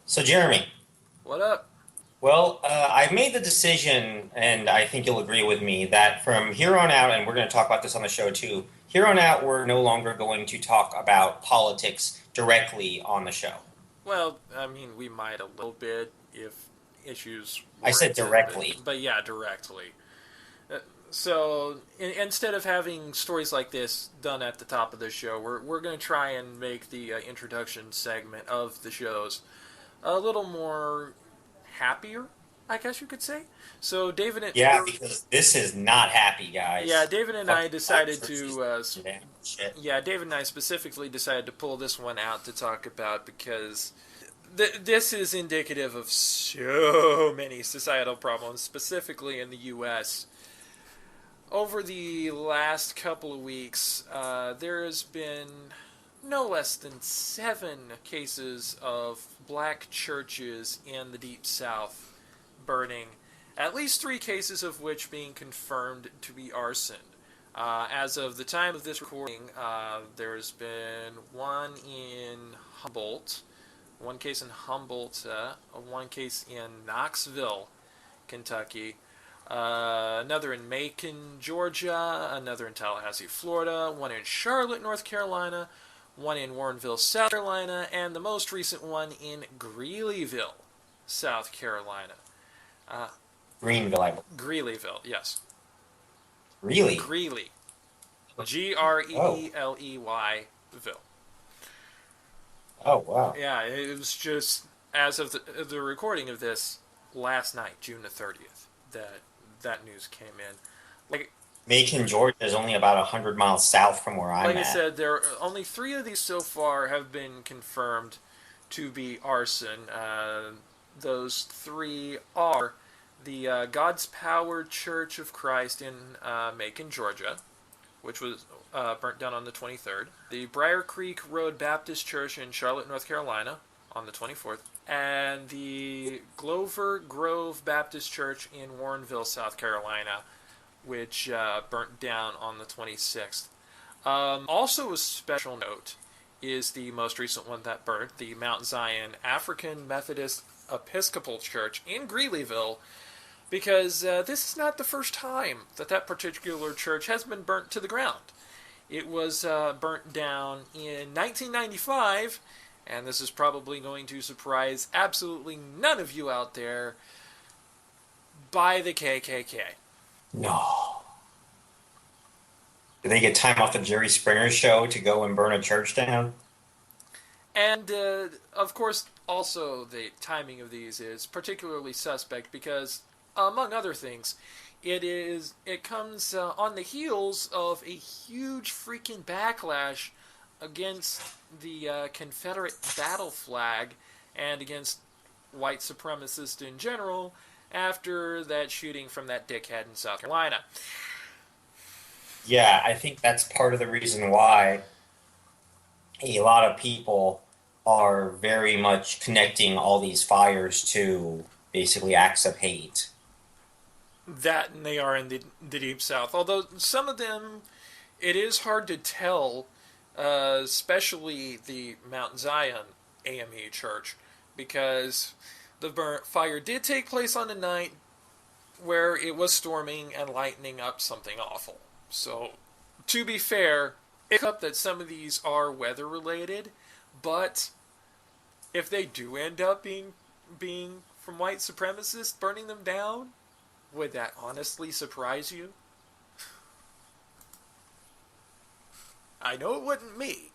So, Jeremy, What up? I made the decision, and I think you'll agree with me, that from here on out, and we're going to talk about this on the show too, here on out, we're no longer going to talk about politics directly on the show. Well, I mean, we might a little bit if issues I said warranted, but directly. but yeah, directly. Uh, instead of having stories like this done at the top of the show, we're going to try and make the introduction segment of the shows a little more happier, I guess you could say. So David and Yeah, because this is not happy, yeah, guys. David and Fucking I black decided churches to and damn shit. yeah, David and I specifically decided to pull this one out to talk about because this is indicative of so many societal problems, specifically in the U.S. Over the last couple of weeks, there has been no less than 7 cases of black churches in the Deep South burning, at least 3 cases of which being confirmed to be arson. As of the time of this recording, there's been one case in Humboldt, one case in Knoxville, Kentucky, another in Macon, Georgia, another in Tallahassee, Florida, one in Charlotte, North Carolina, one in Warrenville, South Carolina, and the most recent one in Greeleyville, South Carolina. Uh, Greenville, I believe. Greeleyville, yes. Really? Greeley. Oh, Greeley Ville. oh, wow. Yeah, it was just as of the recording of this last night, June the 30th, that news came in. Like Macon, Georgia is only about 100 miles south from where I'm like I at. said, there are only 3 of these so far have been confirmed to be arson. Those 3 are the God's Power Church of Christ in Macon, Georgia, which was burnt down on the 23rd. The Briar Creek Road Baptist Church in Charlotte, North Carolina, on the 24th. And the Glover Grove Baptist Church in Warrenville, South Carolina, which burnt down on the 26th. Also, a special note is the most recent one that burnt, the Mount Zion African Methodist Episcopal Church in Greeleyville, because this is not the first time that particular church has been burnt to the ground. It was burnt down in 1995, and this is probably going to surprise absolutely none of you out there, by the KKK. No. Did they get time off the Jerry Springer show to go and burn a church down? And, of course, also the timing of these is particularly suspect because, among other things, it comes on the heels of a huge freaking backlash against the Confederate battle flag and against white supremacists in general after that shooting from that dickhead in South Carolina. Yeah, I think that's part of the reason why a lot of people are very much connecting all these fires to basically acts of hate. That and they are in the Deep South. Although some of them, it is hard to tell, especially the Mount Zion AME Church, because the fire did take place on a night where it was storming and lightning up something awful. So, to be fair, it's up that some of these are weather related, but if they do end up being from white supremacists burning them down, would that honestly surprise you? I know it wouldn't me.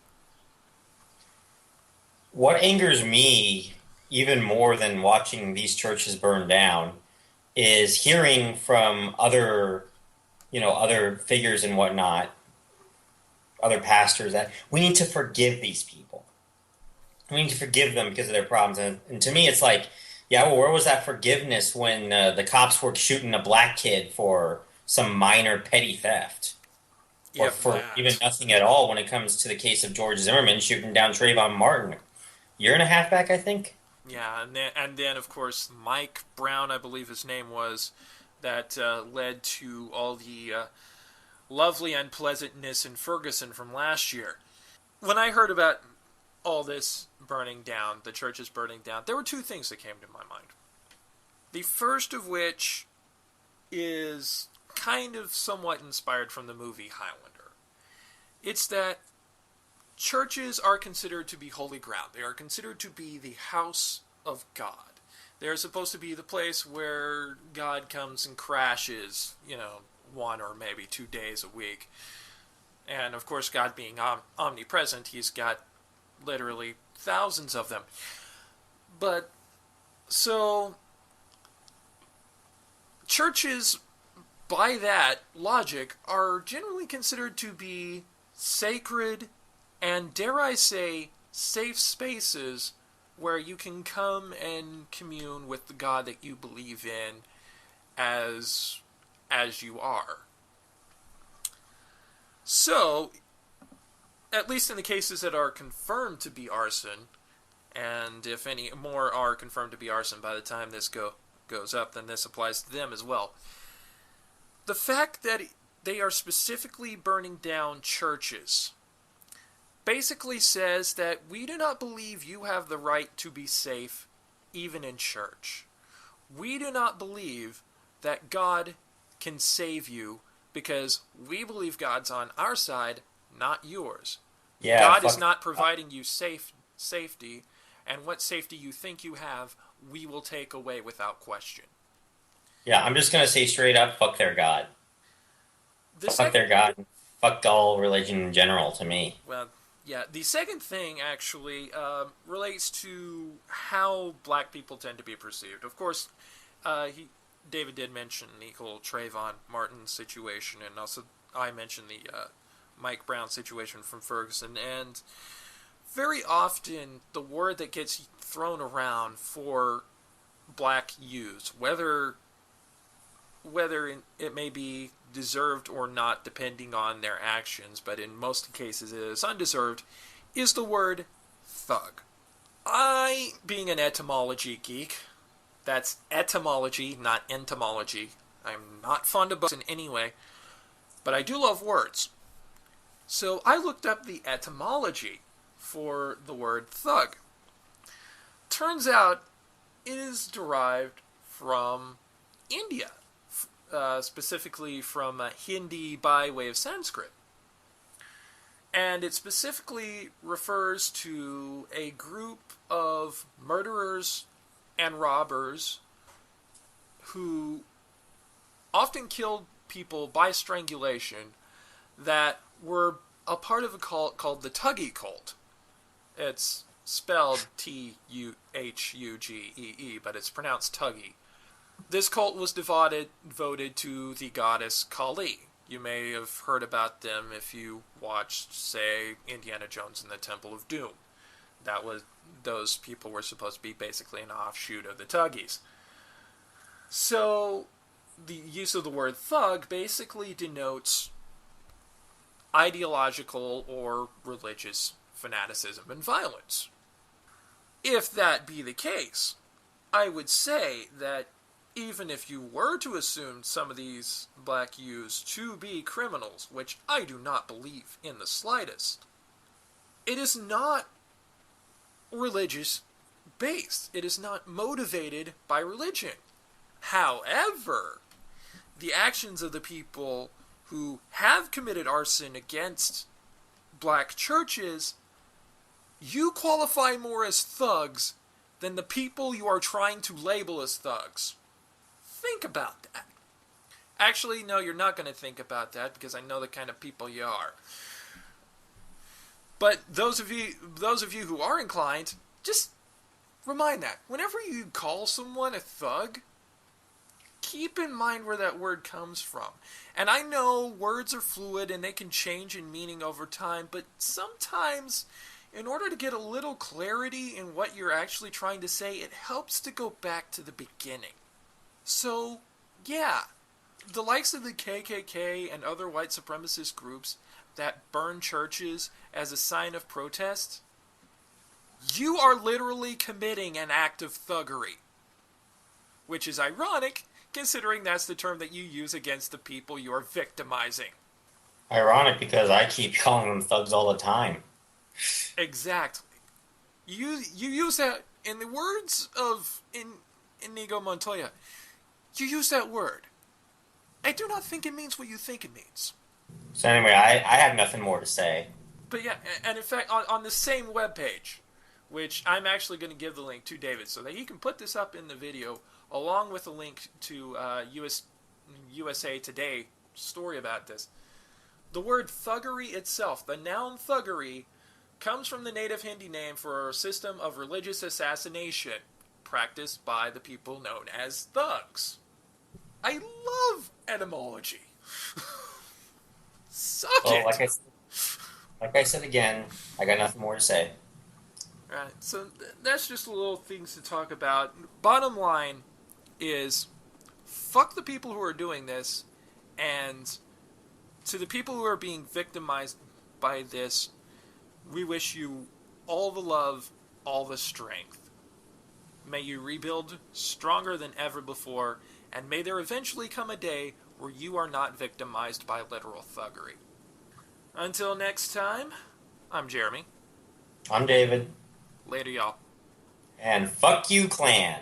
What angers me even more than watching these churches burn down is hearing from other figures and whatnot, other pastors that we need to forgive these people. We need to forgive them because of their problems. And to me, it's like, yeah, well, where was that forgiveness when the cops were shooting a black kid for some minor petty theft? Or If for even that. nothing at all when it comes to the case of George Zimmerman shooting down Trayvon Martin. Year and a half back, I think. Yeah, and then of course Mike Brown, I believe his name was, that led to all the lovely unpleasantness in Ferguson from last year. When I heard about all this burning down, the churches burning down, there were two things that came to my mind. The first of which is kind of somewhat inspired from the movie Highlander. It's that churches are considered to be holy ground. They are considered to be the house of God. They're supposed to be the place where God comes and crashes, 1 or maybe 2 days a week. And of course, God being omnipresent, he's got literally thousands of them. But so churches, by that logic, are generally considered to be sacred and, dare I say, safe spaces where you can come and commune with the God that you believe in as you are. So, at least in the cases that are confirmed to be arson, and if any more are confirmed to be arson by the time this goes up, then this applies to them as well. The fact that they are specifically burning down churches basically says that we do not believe you have the right to be safe even in church. We do not believe that God can save you because we believe God's on our side, not yours. Yeah, God is fuck. not providing you safety, and what safety you think you have, we will take away without question. Yeah, I'm just gonna say straight up, fuck their God. The Fuck second their God. Fuck all religion in general to me. Well, yeah. The second thing actually relates to how black people tend to be perceived. Of course, David did mention the whole Trayvon Martin situation, and also I mentioned the Mike Brown situation from Ferguson. And very often, the word that gets thrown around for black youths, whether it may be deserved or not depending on their actions, but in most cases it is undeserved, is the word thug. I, being an etymology geek, that's etymology, not entomology. I'm not fond of books in any way, but I do love words. So I looked up the etymology for the word thug. Turns out it is derived from India, specifically from Hindi by way of Sanskrit. And it specifically refers to a group of murderers and robbers who often killed people by strangulation that were a part of a cult called the Thuggery cult. It's spelled Thughugee, but it's pronounced Thuggery. This cult was devoted to the goddess Kali. You may have heard about them if you watched, say, Indiana Jones and the Temple of Doom. Those people were supposed to be basically an offshoot of the Thuggies. So, the use of the word thug basically denotes ideological or religious fanaticism and violence. If that be the case, I would say that even if you were to assume some of these black youths to be criminals, which I do not believe in the slightest, it is not religious based. It is not motivated by religion. However, the actions of the people who have committed arson against black churches, you qualify more as thugs than the people you are trying to label as thugs. Think about that. Actually, no, you're not going to think about that because I know the kind of people you are. But those of you who are inclined, just remind that whenever you call someone a thug, keep in mind where that word comes from. And I know words are fluid and they can change in meaning over time, but sometimes in order to get a little clarity in what you're actually trying to say, it helps to go back to the beginning. So, yeah, the likes of the KKK and other white supremacist groups that burn churches as a sign of protest, you are literally committing an act of thuggery. Which is ironic, considering that's the term that you use against the people you are victimizing. Ironic because I keep calling them thugs all the time. Exactly. You use that in the words of Inigo Montoya. You use that word. I do not think it means what you think it means. So anyway, I have nothing more to say. But yeah, and in fact, on the same webpage, which I'm actually going to give the link to David so that he can put this up in the video, along with a link to USA Today story about this. The word thuggery itself, the noun thuggery, comes from the native Hindi name for a system of religious assassination practiced by the people known as thugs. I love etymology. Suck Well, it! like I said again, I got nothing more to say. Right, so that's just little things to talk about. Bottom line is, fuck the people who are doing this, and to the people who are being victimized by this, we wish you all the love, all the strength. May you rebuild stronger than ever before, and may there eventually come a day where you are not victimized by literal thuggery. Until next time, I'm Jeremy. I'm David, Later, y'all. and fuck you, clan.